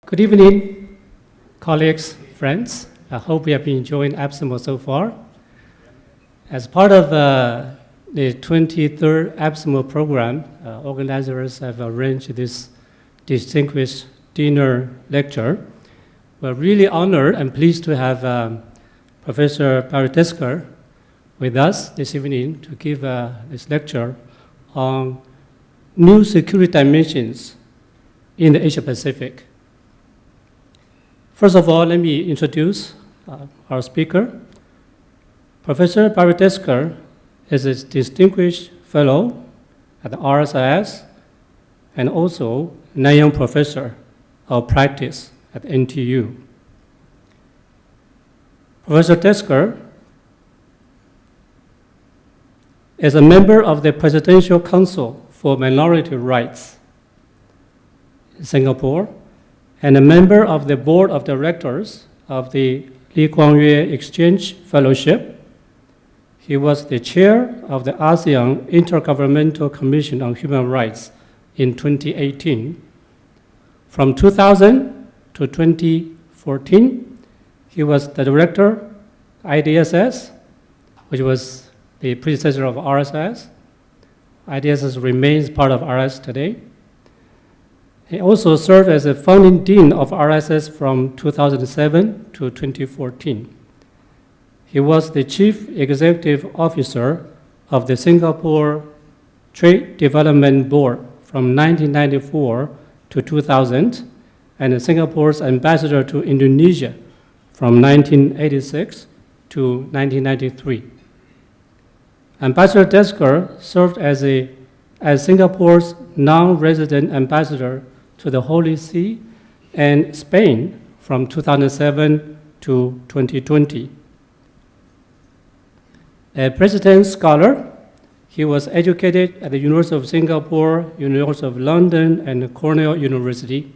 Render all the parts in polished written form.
Good evening, colleagues, friends. I hope you have been enjoying APPSMO so far. As part of the 23rd APPSMO program, organizers have arranged this distinguished dinner lecture. We're really honored and pleased to have Professor Barry Tesker with us this evening to give this lecture on new security dimensions in the Asia Pacific. First of all, let me introduce our speaker. Professor Barry Tesker is a distinguished fellow at the RSIS and also Nanyang Professor of Practice at NTU. Professor Tesker is a member of the Presidential Council for Minority Rights in Singapore and a member of the Board of Directors of the Lee Kuan Yew Exchange Fellowship. He was the chair of the ASEAN Intergovernmental Commission on Human Rights in 2018. From 2000 to 2014, he was the director IDSS, which was the predecessor of RSIS. IDSS remains part of RS today. He also served as a founding dean of RSS from 2007 to 2014. He was the chief executive officer of the Singapore Trade Development Board from 1994 to 2000, and Singapore's ambassador to Indonesia from 1986 to 1993. Ambassador Tesker served as Singapore's non-resident ambassador to the Holy See and Spain from 2007 to 2020. A President Scholar, he was educated at the University of Singapore, University of London, and Cornell University.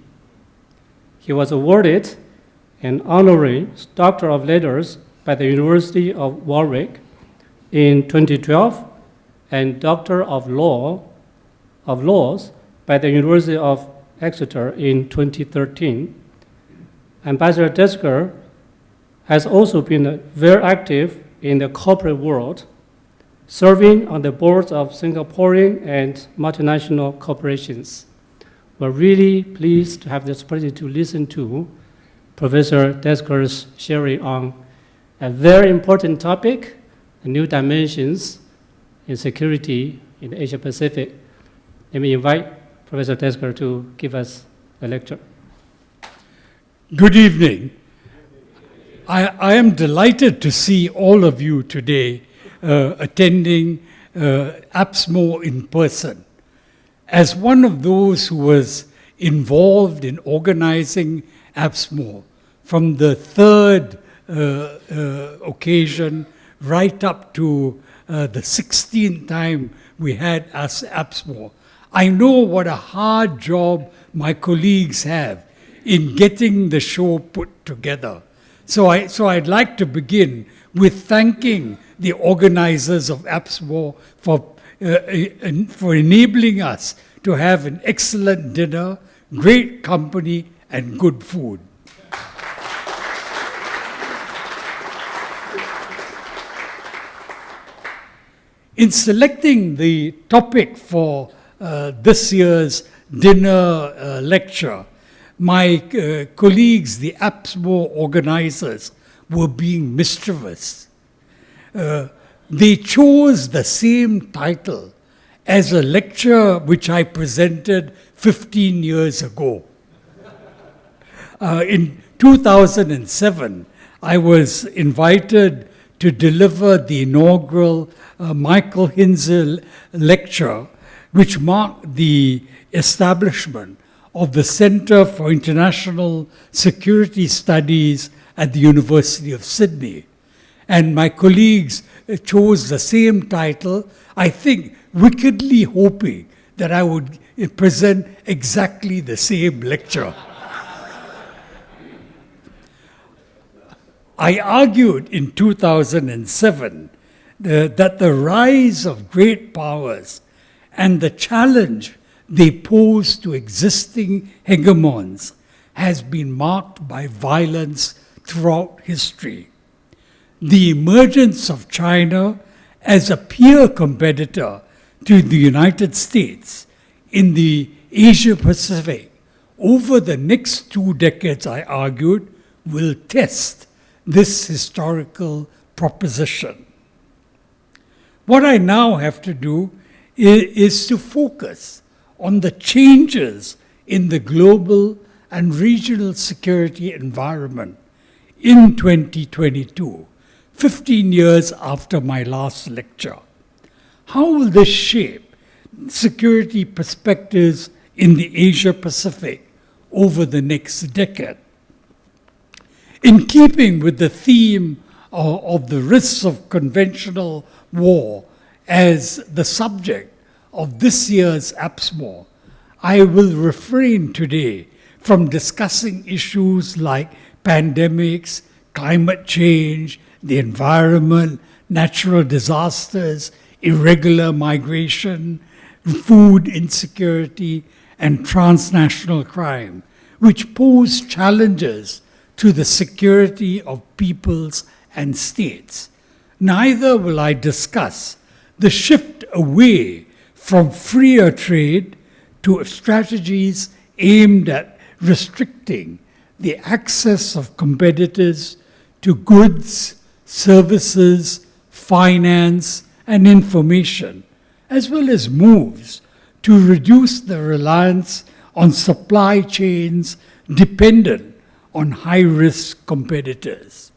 He was awarded an honorary Doctor of Letters by the University of Warwick in 2012 and Doctor of Laws by the University of Exeter in 2013. Ambassador Tesker has also been very active in the corporate world, serving on the boards of Singaporean and multinational corporations. We're really pleased to have this opportunity to listen to Professor Tesker's sharing on a very important topic, the new dimensions in security in the Asia Pacific. Let me invite Professor Tesker to give us the lecture. Good evening. I am delighted to see all of you today attending APPSMO in person. As one of those who was involved in organizing APPSMO from the third occasion right up to the 16th time we had APPSMO, I know what a hard job my colleagues have in getting the show put together. So I'd like to begin with thanking the organizers of APPSMO for enabling us to have an excellent dinner, great company, and good food. In selecting the topic for this year's dinner lecture, my colleagues, the APPSMO organizers, were being mischievous. They chose the same title as a lecture which I presented 15 years ago. In 2007, I was invited to deliver the inaugural Michael Hinze lecture, which marked the establishment of the Center for International Security Studies at the University of Sydney. And my colleagues chose the same title, I think wickedly hoping that I would present exactly the same lecture. I argued in 2007 that the rise of great powers and the challenge they pose to existing hegemons has been marked by violence throughout history. The emergence of China as a peer competitor to the United States in the Asia-Pacific over the next 2 decades, I argued, will test this historical proposition. What I now have to do is to focus on the changes in the global and regional security environment in 2022, 15 years after my last lecture. How will this shape security perspectives in the Asia-Pacific over the next decade? In keeping with the theme of the risks of conventional war as the subject of this year's APPSMO, I will refrain today from discussing issues like pandemics, climate change, the environment, natural disasters, irregular migration, food insecurity, and transnational crime, which pose challenges to the security of peoples and states. Neither will I discuss the shift away from freer trade to strategies aimed at restricting the access of competitors to goods, services, finance, and information, as well as moves to reduce the reliance on supply chains dependent on high-risk competitors.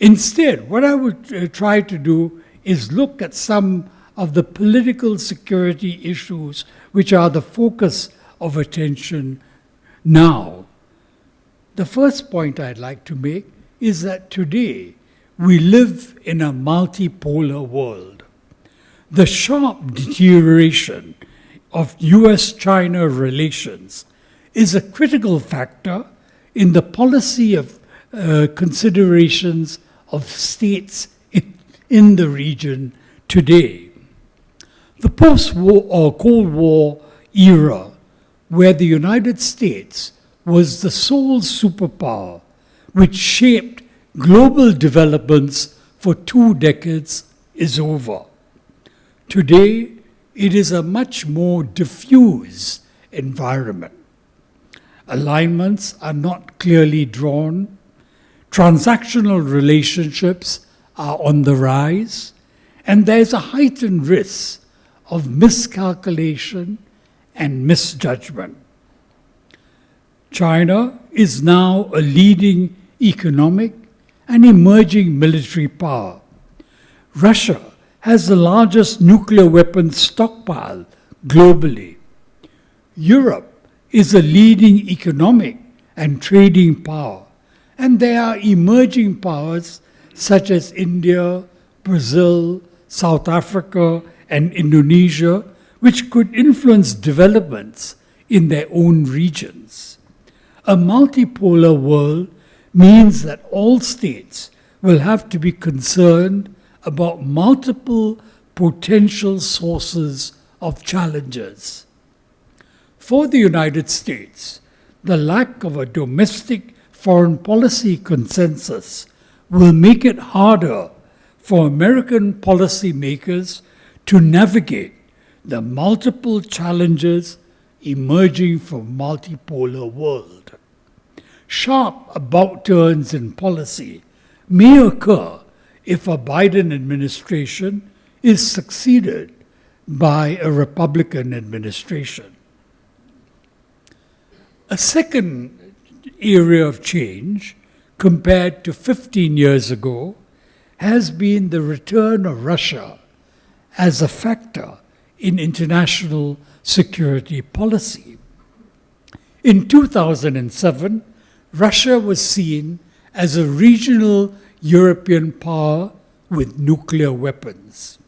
Instead, what I would try to do is look at some of the political security issues which are the focus of attention now. The first point I'd like to make is that today we live in a multipolar world. The sharp deterioration of US-China relations is a critical factor in the policy of considerations of states in the region today. The post-war or Cold War era, where the United States was the sole superpower which shaped global developments for 2 decades, is over. Today, it is a much more diffuse environment. Alignments are not clearly drawn. Transactional relationships are on the rise, and there's a heightened risk of miscalculation and misjudgment. China is now a leading economic and emerging military power. Russia has the largest nuclear weapons stockpile globally. Europe is a leading economic and trading power, and there are emerging powers such as India, Brazil, South Africa, and Indonesia, which could influence developments in their own regions. A multipolar world means that all states will have to be concerned about multiple potential sources of challenges. For the United States, the lack of a domestic foreign policy consensus will make it harder for American policymakers to navigate the multiple challenges emerging from a multipolar world. Sharp about turns in policy may occur if a Biden administration is succeeded by a Republican administration. A second area of change, compared to 15 years ago, has been the return of Russia as a factor in international security policy. In 2007, Russia was seen as a regional European power with nuclear weapons.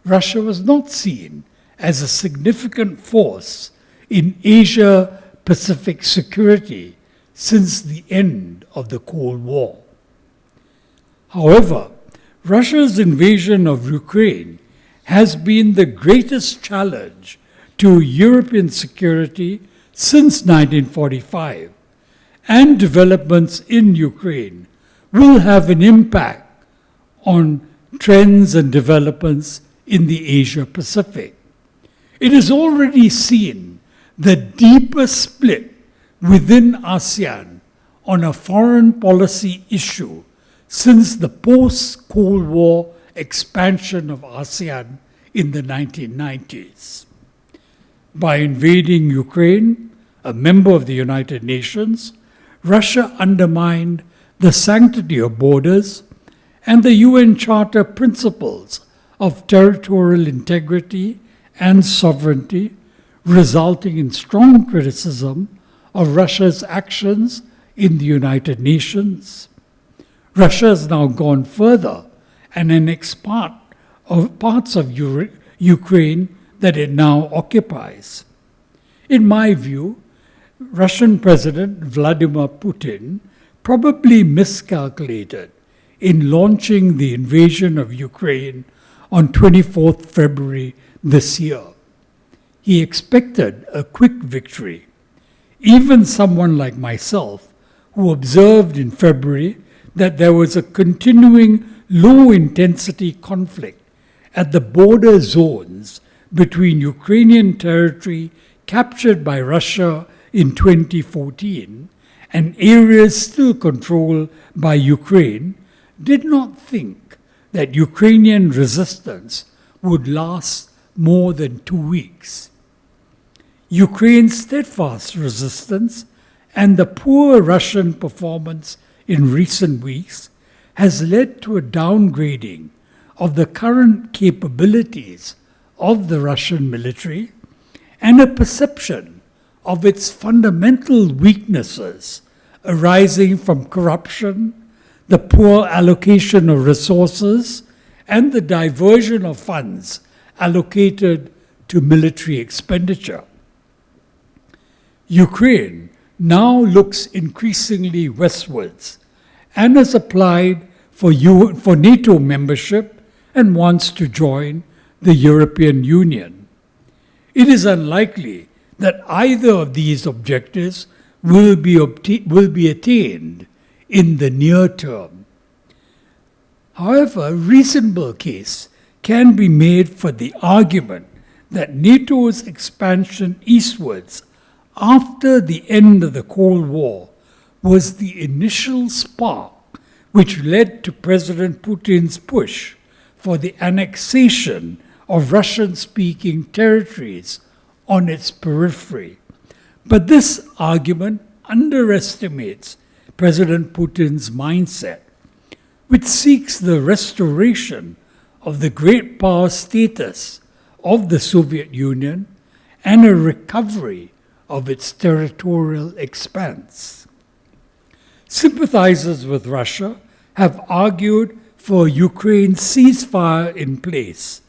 Russia was not seen as a significant force in Asia-Pacific security since the end of the Cold War. However, Russia's invasion of Ukraine has been the greatest challenge to European security since 1945, and developments in Ukraine will have an impact on trends and developments in the Asia Pacific. It is already seen the deeper split within ASEAN on a foreign policy issue since the post-Cold War expansion of ASEAN in the 1990s. By invading Ukraine, a member of the United Nations, Russia undermined the sanctity of borders and the UN Charter principles of territorial integrity and sovereignty, resulting in strong criticism of Russia's actions in the United Nations. Russia has now gone further and annexed parts of Ukraine that it now occupies. In my view, Russian President Vladimir Putin probably miscalculated in launching the invasion of Ukraine on 24th February this year. He expected a quick victory. Even someone like myself, who observed in February that there was a continuing low-intensity conflict at the border zones between Ukrainian territory captured by Russia in 2014 and areas still controlled by Ukraine, did not think that Ukrainian resistance would last more than 2 weeks. Ukraine's steadfast resistance and the poor Russian performance in recent weeks has led to a downgrading of the current capabilities of the Russian military and a perception of its fundamental weaknesses arising from corruption, the poor allocation of resources, and the diversion of funds allocated to military expenditure. Ukraine now looks increasingly westwards and has applied for NATO membership and wants to join the European Union. It is unlikely that either of these objectives will be attained in the near term. However, a reasonable case can be made for the argument that NATO's expansion eastwards after the end of the Cold War was the initial spark which led to President Putin's push for the annexation of Russian-speaking territories on its periphery. But this argument underestimates President Putin's mindset, which seeks the restoration of the great power status of the Soviet Union and a recovery of its territorial expanse. Sympathizers with Russia have argued for Ukraine's ceasefire in place,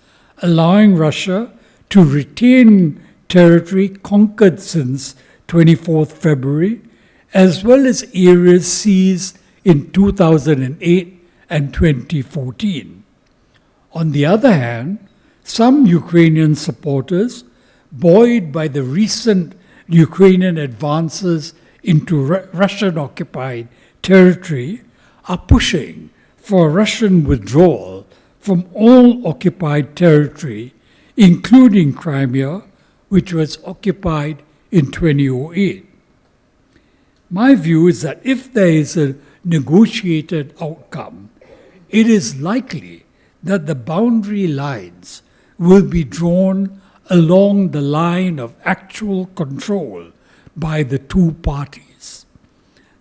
allowing Russia to retain territory conquered since 24th February, as well as areas seized in 2008 and 2014. On the other hand, some Ukrainian supporters, buoyed by the recent Ukrainian advances into Russian-occupied territory, are pushing for Russian withdrawal from all occupied territory, including Crimea, which was occupied in 2008. My view is that if there is a negotiated outcome, it is likely that the boundary lines will be drawn along the line of actual control by the two parties.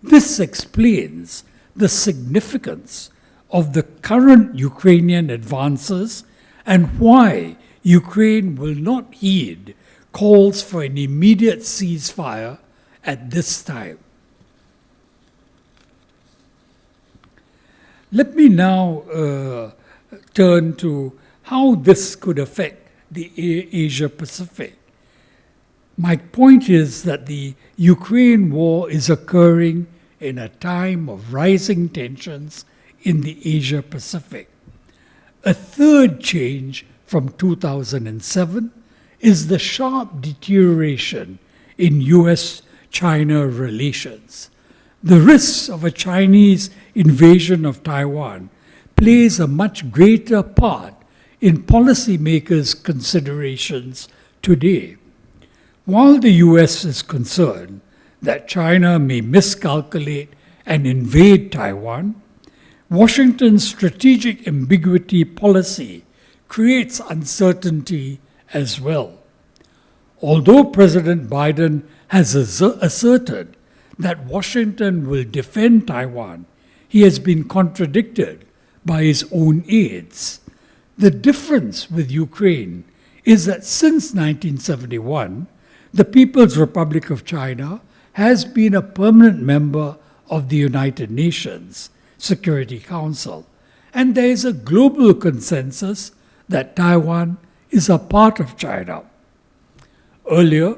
This explains the significance of the current Ukrainian advances and why Ukraine will not heed calls for an immediate ceasefire at this time. Let me now turn to how this could affect the Asia Pacific. My point is that the Ukraine war is occurring in a time of rising tensions in the Asia Pacific. A third change from 2007 is the sharp deterioration in US-China relations. the risks of a Chinese invasion of Taiwan plays a much greater part in policymakers' considerations today. While the US is concerned that China may miscalculate and invade Taiwan, Washington's strategic ambiguity policy creates uncertainty as well. Although President Biden has asserted that Washington will defend Taiwan, he has been contradicted by his own aides. The difference with Ukraine is that since 1971, the People's Republic of China has been a permanent member of the United Nations Security Council, and there is a global consensus that Taiwan is a part of China. Earlier,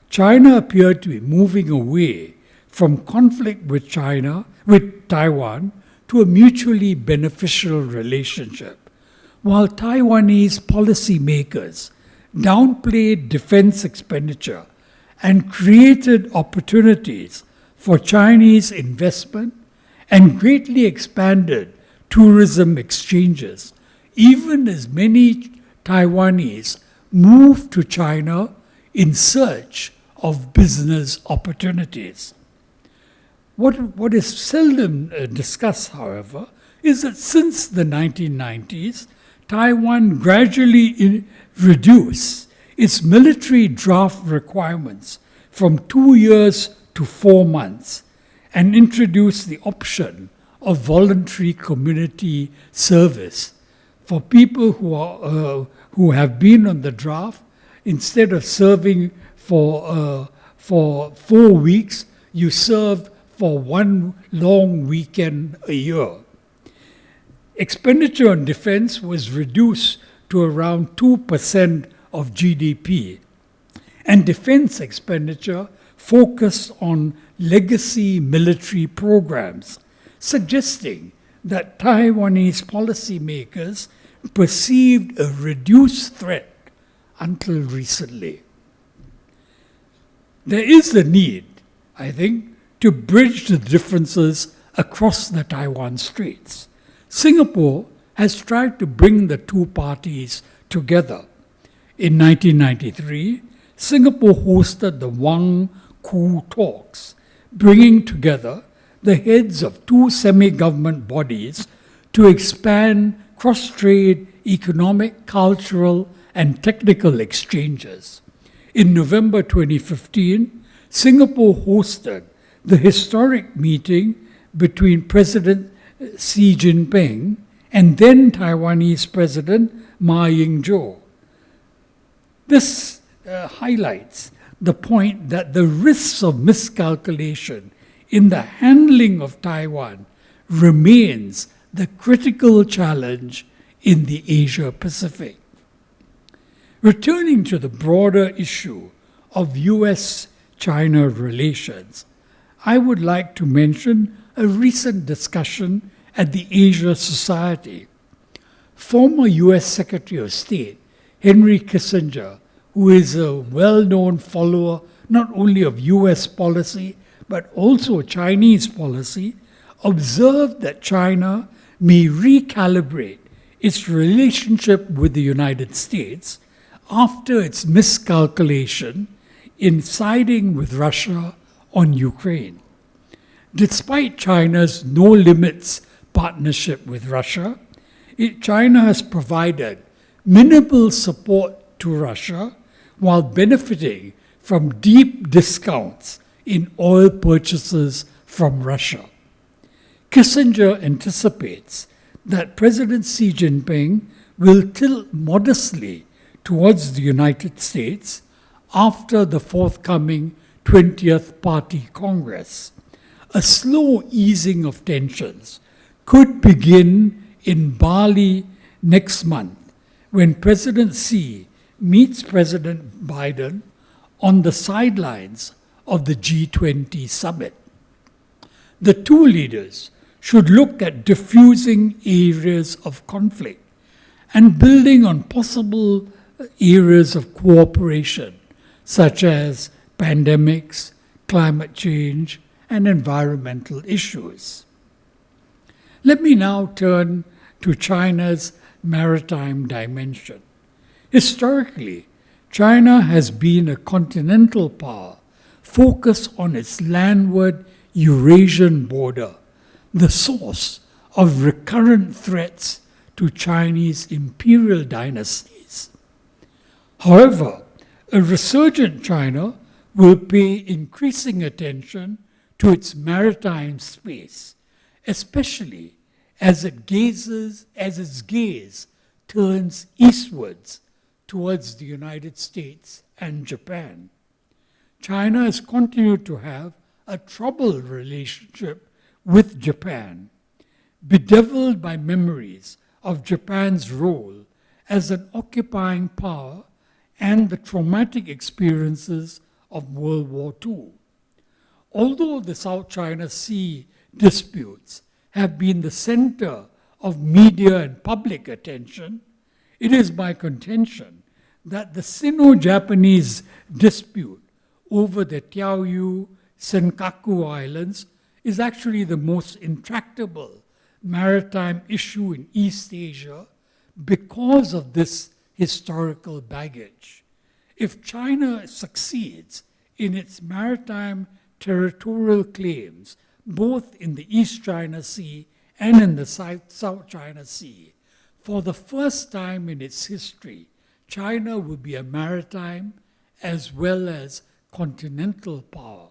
China appeared to be moving away from conflict with Taiwan to a mutually beneficial relationship, while Taiwanese policymakers downplayed defense expenditure and created opportunities for Chinese investment and greatly expanded tourism exchanges, even as many Taiwanese moved to China in search of business opportunities. What is seldom discussed, however, is that since the 1990s, Taiwan gradually reduced its military draft requirements from 2 years to 4 months and introduced the option of voluntary community service for people who have been on the draft. Instead of serving for 4 weeks, you serve for 1 long weekend a year. Expenditure on defense was reduced to around 2% of GDP, and defense expenditure focused on legacy military programs, suggesting that Taiwanese policymakers perceived a reduced threat until recently. There is a need, I think, to bridge the differences across the Taiwan Straits. Singapore has tried to bring the two parties together. In 1993, Singapore hosted the Wang Ku talks, bringing together the heads of two semi-government bodies to expand cross-trade, economic, cultural, and technical exchanges. In November 2015, Singapore hosted the historic meeting between President Xi Jinping and then Taiwanese President Ma Ying-jeou. This highlights the point that the risks of miscalculation in the handling of Taiwan remains the critical challenge in the Asia-Pacific. Returning to the broader issue of US-China relations, I would like to mention a recent discussion at the Asia Society. Former US Secretary of State Henry Kissinger, who is a well-known follower not only of US policy but also Chinese policy, observed that China may recalibrate its relationship with the United States after its miscalculation in siding with Russia on Ukraine. Despite China's no-limits partnership with Russia, China has provided minimal support to Russia while benefiting from deep discounts in oil purchases from Russia. Kissinger anticipates that President Xi Jinping will tilt modestly towards the United States after the forthcoming 20th Party Congress. A slow easing of tensions could begin in Bali next month when President Xi meets President Biden on the sidelines of the G20 summit. The two leaders should look at diffusing areas of conflict and building on possible areas of cooperation, such as pandemics, climate change, and environmental issues. Let me now turn to China's maritime dimension. Historically, China has been a continental power focused on its landward Eurasian border, the source of recurrent threats to Chinese imperial dynasties. However, a resurgent China will pay increasing attention to its maritime space, especially as its gaze turns eastwards towards the United States and Japan. China has continued to have a troubled relationship with Japan, bedeviled by memories of Japan's role as an occupying power and the traumatic experiences of World War II. Although the South China Sea disputes have been the center of media and public attention, it is my contention that the Sino-Japanese dispute over the Diaoyu Senkaku Islands is actually the most intractable maritime issue in East Asia because of this historical baggage. If China succeeds in its maritime territorial claims, both in the East China Sea and in the South China Sea, for the first time in its history, China will be a maritime as well as continental power.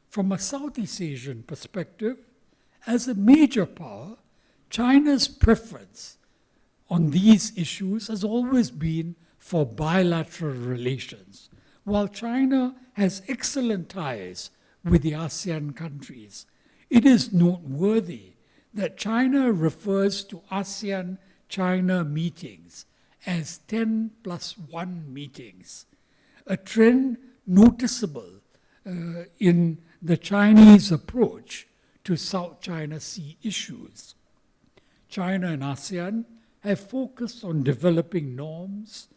From a Southeast Asian perspective, as a major power, China's preference on these issues has always been for bilateral relations. While China has excellent ties with the ASEAN countries, it is noteworthy that China refers to ASEAN-China meetings as 10+1 meetings, a trend noticeable in the Chinese approach to South China Sea issues. China and ASEAN have focused on developing norms,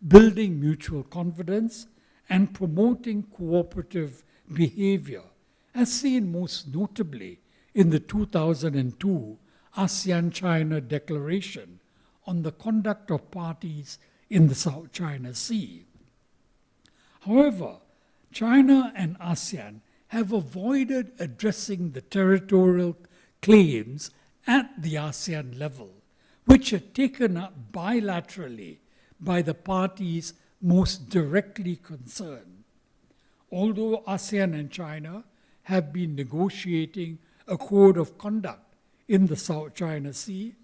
building mutual confidence, and promoting cooperative behavior, as seen most notably in the 2002 ASEAN-China Declaration on the Conduct of Parties in the South China Sea. However, China and ASEAN have avoided addressing the territorial claims at the ASEAN level, which are taken up bilaterally by the parties most directly concerned. Although ASEAN and China have been negotiating a code of conduct in the South China Sea,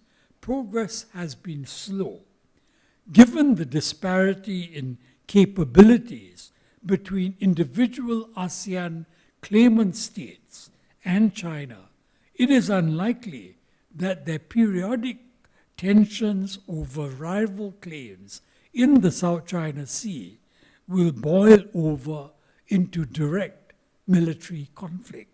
progress has been slow. Given the disparity in capabilities between individual ASEAN claimant states and China, it is unlikely that their periodic tensions over rival claims in the South China Sea will boil over into direct military conflict.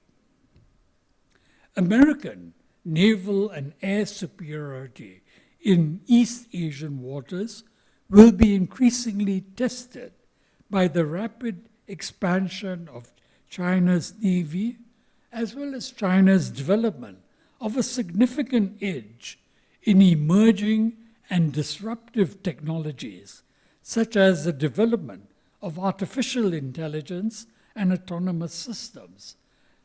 American naval and air superiority in East Asian waters will be increasingly tested by the rapid expansion of China's navy, as well as China's development of a significant edge in emerging and disruptive technologies, such as the development of artificial intelligence and autonomous systems,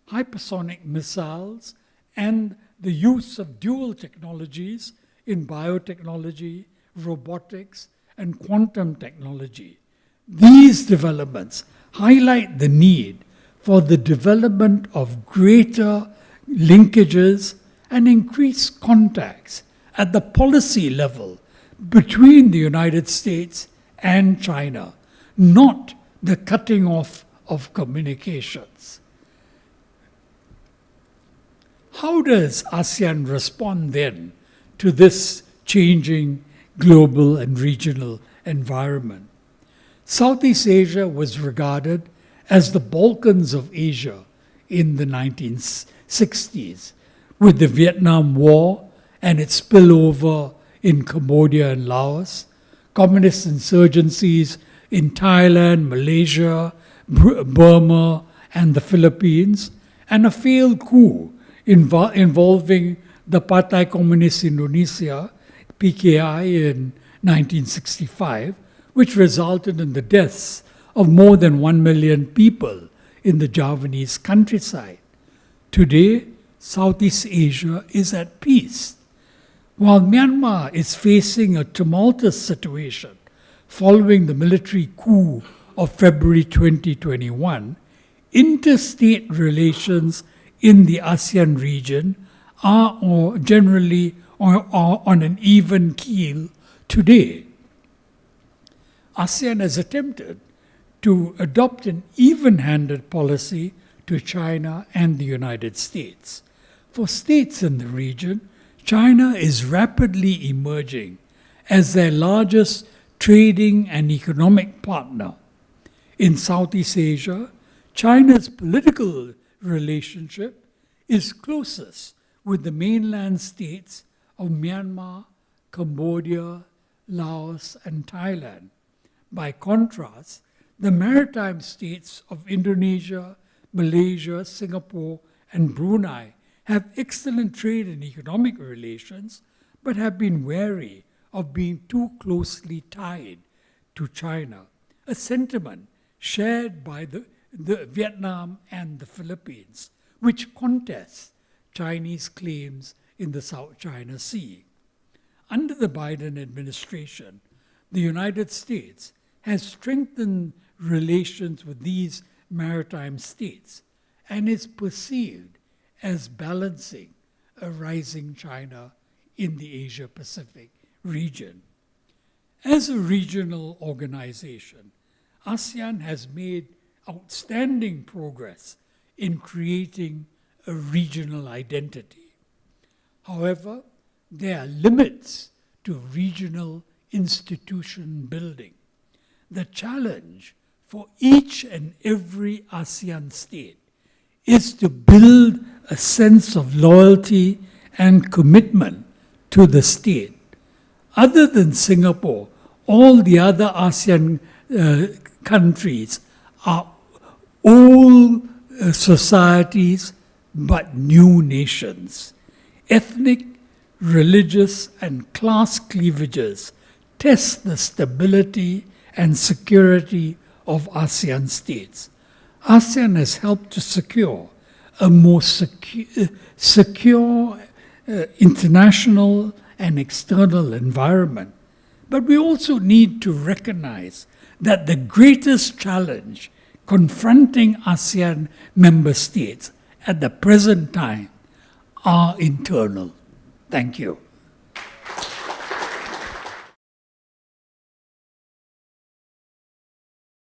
hypersonic missiles, and the use of dual technologies in biotechnology, robotics, and quantum technology. These developments highlight the need for the development of greater linkages and increased contacts at the policy level between the United States and China, not the cutting off of communications. How does ASEAN respond then to this changing global and regional environment? Southeast Asia was regarded as the Balkans of Asia in the 1960s, with the Vietnam War and its spillover in Cambodia and Laos, communist insurgencies in Thailand, Malaysia, Burma, and the Philippines, and a failed coup involving the Partai Komunis Indonesia, PKI, in 1965, which resulted in the deaths of more than 1 million people in the Javanese countryside. Today, Southeast Asia is at peace. While Myanmar is facing a tumultuous situation following the military coup of February 2021, interstate relations in the ASEAN region are generally on an even keel today. ASEAN has attempted to adopt an even-handed policy to China and the United States. For states in the region, China is rapidly emerging as their largest trading and economic partner. In Southeast Asia, China's political relationship is closest with the mainland states of Myanmar, Cambodia, Laos, and Thailand. By contrast, the maritime states of Indonesia, Malaysia, Singapore, and Brunei have excellent trade and economic relations, but have been wary of being too closely tied to China, a sentiment shared by the Vietnam and the Philippines, which contest Chinese claims in the South China Sea. Under the Biden administration, the United States has strengthened relations with these maritime states and is perceived as balancing a rising China in the Asia-Pacific region. As a regional organization, ASEAN has made outstanding progress in creating a regional identity. However, there are limits to regional institution building. The challenge for each and every ASEAN state is to build a sense of loyalty and commitment to the state. Other than Singapore, all the other ASEAN countries are old societies but new nations. Ethnic, religious, and class cleavages test the stability and security of ASEAN states. ASEAN has helped to secure a more secure international and external environment. But we also need to recognize that the greatest challenge confronting ASEAN member states at the present time are internal. Thank you.